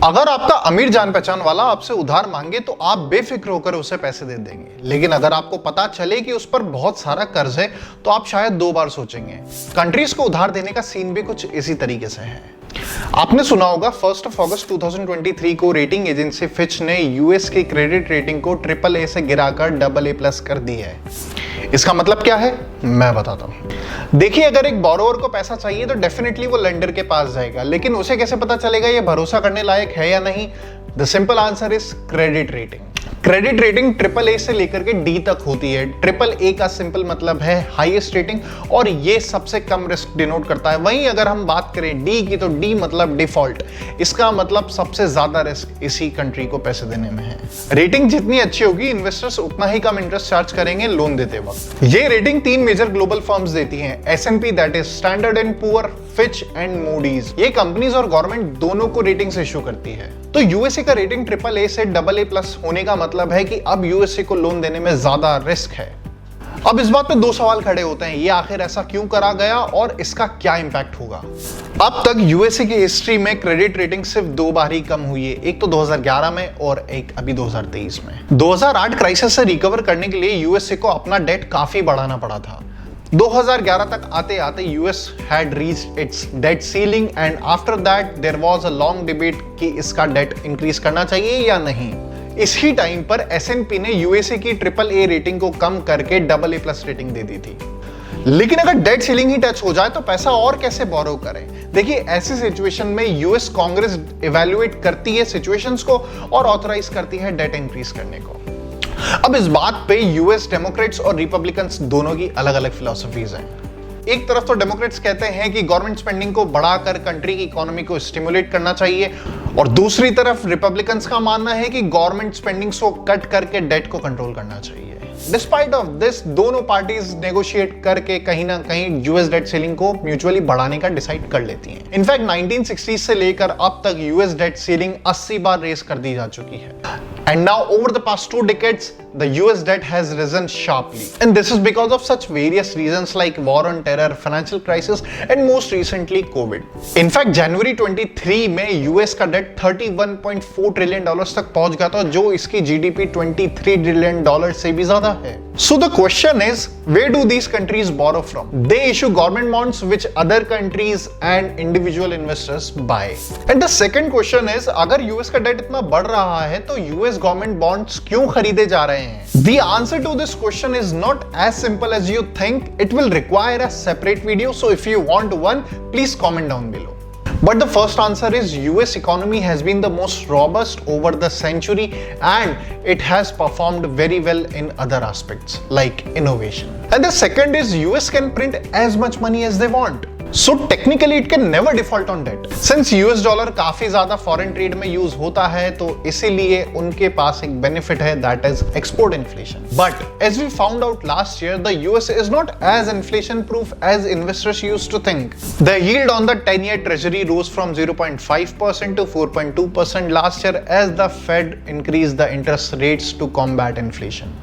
अगर आपका अमीर जान पहचान वाला आपसे उधार मांगे तो आप बेफिक्र होकर उसे पैसे दे देंगे, लेकिन अगर आपको पता चले कि उस पर बहुत सारा कर्ज है तो आप शायद 2 बार सोचेंगे। कंट्रीज को उधार देने का सीन भी कुछ इसी तरीके से है। आपने सुना होगा 1 अगस्त 2023 को रेटिंग एजेंसी फिच ने यूएस की क्रेडिट रेटिंग को AAA से गिराकर AA+ कर दी है। इसका मतलब क्या है, मैं बताता हूं। देखिए, अगर एक बोरोवर को पैसा चाहिए तो डेफिनेटली वो लेंडर के पास जाएगा, लेकिन उसे कैसे पता चलेगा ये भरोसा करने लायक है या नहीं? The simple answer is credit rating. Credit rating AAA से लेकर के D तक होती है। AAA का सिंपल मतलब है हाईएस्ट रेटिंग और ये सबसे कम रिस्क डिनोट करता है। वहीं अगर हम बात करें D की तो D मतलब डिफॉल्ट, इसका मतलब सबसे ज्यादा रिस्क इसी कंट्री को पैसे देने में है। रेटिंग जितनी अच्छी होगी, इन्वेस्टर्स उतना ही कम इंटरेस्ट चार्ज करेंगे लोन देते वक्त। ये रेटिंग 3 मेजर ग्लोबल फर्म्स देती हैं, S&P that is standard and poor, Fitch and Moody's. ये कंपनीज और गवर्नमेंट दोनों को रेटिंग्स इशू करती है। तो यूएसए का रेटिंग AAA से AA+ होने का मतलब है कि अब यूएसए को लोन देने में ज्यादा रिस्क है। अब इस बात पे 2 सवाल खड़े होते हैं, ये आखिर ऐसा क्यों करा गया और इसका क्या इंपैक्ट होगा? अब तक यूएसए की हिस्ट्री में क्रेडिट रेटिंग सिर्फ 2 बार ही कम हुई है, एक तो 2011 में और एक अभी 2023 में। 2008 क्राइसिस से रिकवर करने के लिए यूएसए को अपना डेट काफी बढ़ाना पड़ा था। 2011 तक आते आते US had reached its debt ceiling and after that there was a long debate कि इसका डेट इंक्रीज करना चाहिए या नहीं। इसी टाइम पर S&P ने यूएसए की AAA रेटिंग को कम करके AA+ रेटिंग दे दी थी। लेकिन अगर डेट सीलिंग ही टच हो जाए तो पैसा और कैसे बोरो करें? देखिए, ऐसी सिचुएशन में यूएस कांग्रेस इवैल्यूएट करती है सिचुएशंस को और ऑथराइज करती है डेट इंक्रीज करने को। अब इस बात पे यूएस डेमोक्रेट्स और रिपब्लिकन्स दोनों की अलग अलग फिलॉसफीज हैं। एक तरफ तो डेमोक्रेट्स कहते हैं कि गवर्नमेंट स्पेंडिंग को बढ़ाकर कंट्री की इकोनॉमी को स्टिमुलेट करना चाहिए, और दूसरी तरफ रिपब्लिकन्स का मानना है कि गवर्नमेंट स्पेंडिंग्स को कट करके डेट को कंट्रोल करना चाहिए। डिस्पाइट ऑफ दिस, दोनों पार्टीज नेगोशिएट करके कहीं ना कहीं यूएस डेट सीलिंग को म्यूचुअली बढ़ाने का डिसाइड कर लेती हैं। इनफैक्ट 1960 से लेकर अब तक यूएस डेट सीलिंग 80 बार रेस कर दी जा चुकी है। And now over the past 2 decades, the US debt has risen sharply. And this is because of such various reasons like war on terror, financial crisis, and most recently COVID. In fact, January 23 में US का date $31.4 trillion तक पहुंच गया था, जो इसकी GDP $23 trillion से भी ज्यादा है। So the question is, where do these countries borrow from? They issue government bonds which other countries and individual investors buy. And the second question is, अगर US का डेट इतना बढ़ रहा है तो US गवर्नमेंट बॉन्ड्स क्यों खरीदे जा रहे हैं? The answer to this question is not as simple as you think. It will require a separate video. So if you want one, please comment down below. But the first answer is US economy has been the most robust over the century and it has performed very well in other aspects like innovation. And the second is US can print as much money as they want. So technically it can never default on debt. Since US dollar काफी ज्यादा foreign trade में use होता है तो इसीलिए उनके पास एक benefit है, that is export inflation. But as we found out last year, the US is not as inflation proof as investors used to think. The yield on the 10-year treasury rose from 0.5% to 4.2% last year as the Fed increased the interest rates to combat inflation.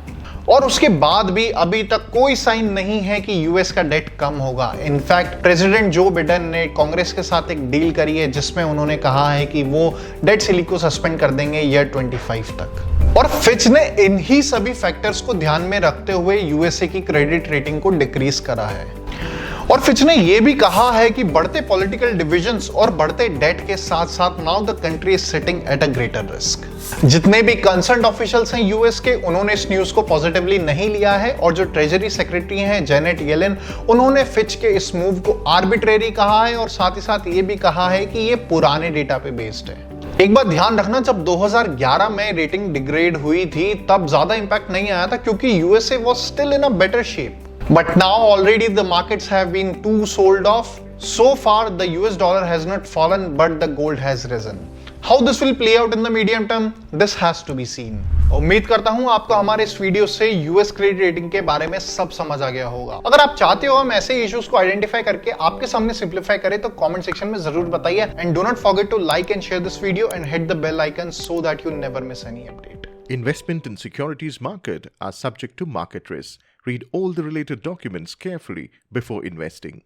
और उसके बाद भी अभी तक कोई sign नहीं है कि यूएस का डेट कम होगा। इनफैक्ट प्रेसिडेंट जो बिडेन ने कांग्रेस के साथ एक डील करी है जिसमें उन्होंने कहा है कि वो डेट सीलिंग को सस्पेंड कर देंगे ईयर 25 तक। और फिच ने इन्हीं सभी फैक्टर्स को ध्यान में रखते हुए यूएसए की क्रेडिट रेटिंग को डिक्रीज करा है। और फिच ने यह भी कहा है कि बढ़ते पॉलिटिकल डिविजन्स और बढ़ते डेट के साथ साथ now the country is sitting at a greater risk. जितने भी कंसर्न्ड ऑफिशियल्स हैं यूएस के, उन्होंने इस न्यूज को पॉजिटिवली नहीं लिया है, और जो ट्रेजरी सेक्रेटरी हैं जेनेट येलेन, उन्होंने फिच के इस मूव को आर्बिट्रेरी कहा है और साथ ही साथ ये भी कहा है कि ये पुराने डेटा पे बेस्ड है। एक बात ध्यान रखना, जब 2011 में रेटिंग डिग्रेड हुई थी तब ज्यादा इंपैक्ट नहीं आया था क्योंकि USA was still in a better shape. But now already the markets have been too sold off. So far the US dollar has not fallen but the gold has risen. How this will play out in the medium term? This has to be seen. उम्मीद करता हूं आपको हमारे इस video से US credit rating के बारे में सब समझ आ गया होगा। अगर आप चाहते हो हम ऐसे इश्यूज को आइडेंटिफाई करके आपके सामने सिंप्लीफाई करें तो कमेंट सेक्शन में जरूर बताइए, and do not forget to like and share this video and hit the bell icon so that you never miss any update. Investment in securities market are subject to market risk. Read all the related documents carefully before investing.